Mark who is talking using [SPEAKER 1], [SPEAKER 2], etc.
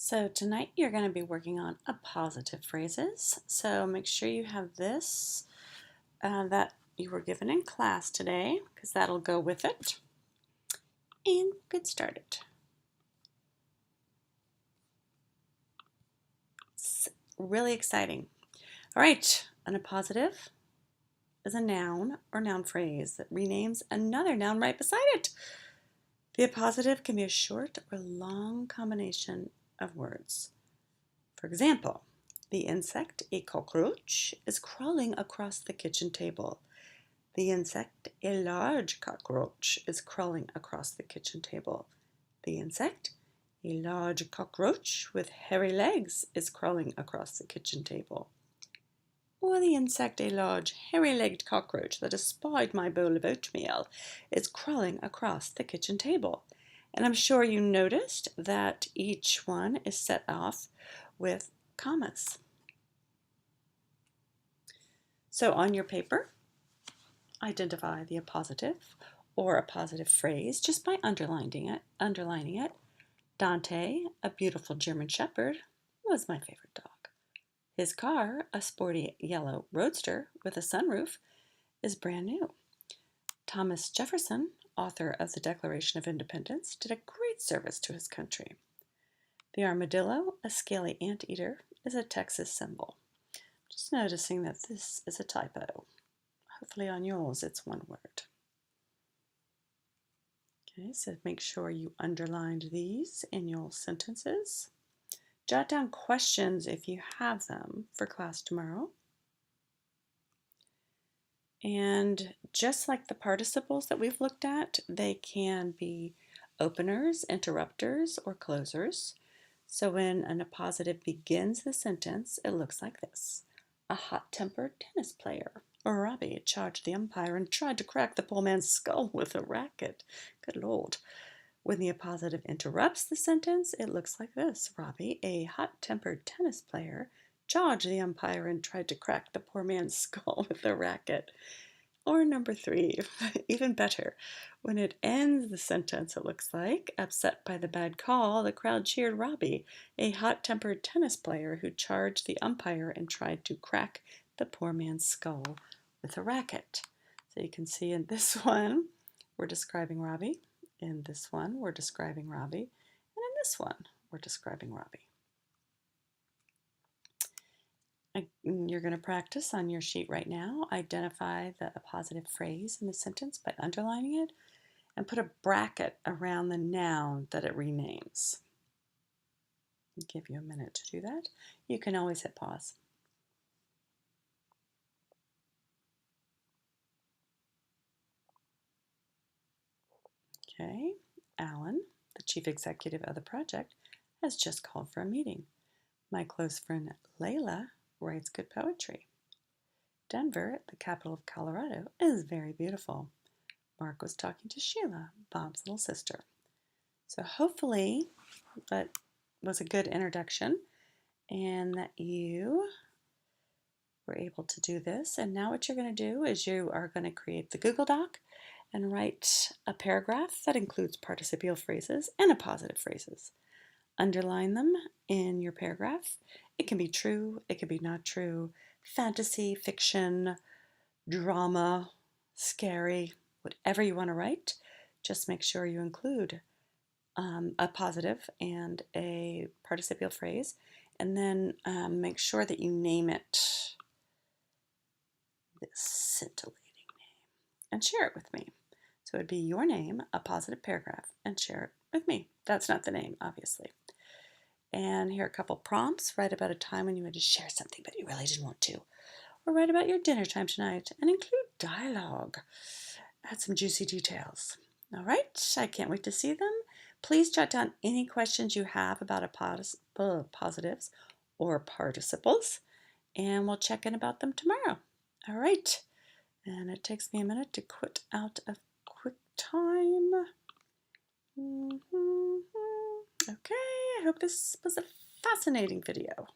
[SPEAKER 1] So tonight you're going to be working on appositive phrases. So make sure you have this that you were given in class today because that'll go with it. And get started. It's really exciting. All right, an appositive is a noun or noun phrase that renames another noun right beside it. The appositive can be a short or long combination of words. For example, the insect, a cockroach, is crawling across the kitchen table. The insect, a large cockroach, is crawling across the kitchen table. The insect, a large cockroach with hairy legs, is crawling across the kitchen table. Or the insect, a large hairy-legged cockroach that has spied my bowl of oatmeal, is crawling across the kitchen table. And I'm sure you noticed that each one is set off with commas. So on your paper, identify the appositive or appositive phrase just by underlining it. Dante, a beautiful German shepherd, was my favorite dog. His car, a sporty yellow roadster with a sunroof, is brand new. Thomas Jefferson, author of the Declaration of Independence, did a great service to his country. The armadillo, a scaly anteater, is a Texas symbol. Just noticing that this is a typo. Hopefully on yours it's one word. Okay, so make sure you underlined these in your sentences. Jot down questions if you have them for class tomorrow. And just like the participles that we've looked at, they can be openers, interrupters, or closers. So when an appositive begins the sentence, it looks like this. A hot-tempered tennis player, Robbie, charged the umpire and tried to crack the poor man's skull with a racket. Good Lord. When the appositive interrupts the sentence, it looks like this. Robbie, a hot-tempered tennis player, charged the umpire and tried to crack the poor man's skull with a racket. Or number 3, even better. When it ends the sentence, it looks like, upset by the bad call, the crowd cheered Robbie, a hot-tempered tennis player who charged the umpire and tried to crack the poor man's skull with a racket. So you can see in this one, we're describing Robbie. In this one, we're describing Robbie. And in this one, we're describing Robbie. You're going to practice on your sheet right now. Identify the appositive phrase in the sentence by underlining it and put a bracket around the noun that it renames. I'll give you a minute to do that. You can always hit pause. Okay, Alan, the chief executive of the project, has just called for a meeting. My close friend Layla writes good poetry. Denver, the capital of Colorado, is very beautiful. Mark was talking to Sheila, Bob's little sister. So hopefully that was a good introduction and that you were able to do this. And now what you're going to do is you are going to create the Google Doc and write a paragraph that includes participial phrases and appositive phrases. Underline them in your paragraph. It can be true, it can be not true, fantasy, fiction, drama, scary, whatever you want to write. Just make sure you include a positive and a participial phrase, and then make sure that you name it this scintillating name and share it with me. So it would be your name, a positive paragraph, and share it with me. That's not the name, obviously. And here are a couple prompts. Write about a time when you had to share something but you really didn't want to. Or write about your dinner time tonight and include dialogue. Add some juicy details. All right, I can't wait to see them. Please jot down any questions you have about positives or participles, and we'll check in about them tomorrow. All right, and it takes me a minute to quit out of QuickTime. Okay, I hope this was a fascinating video.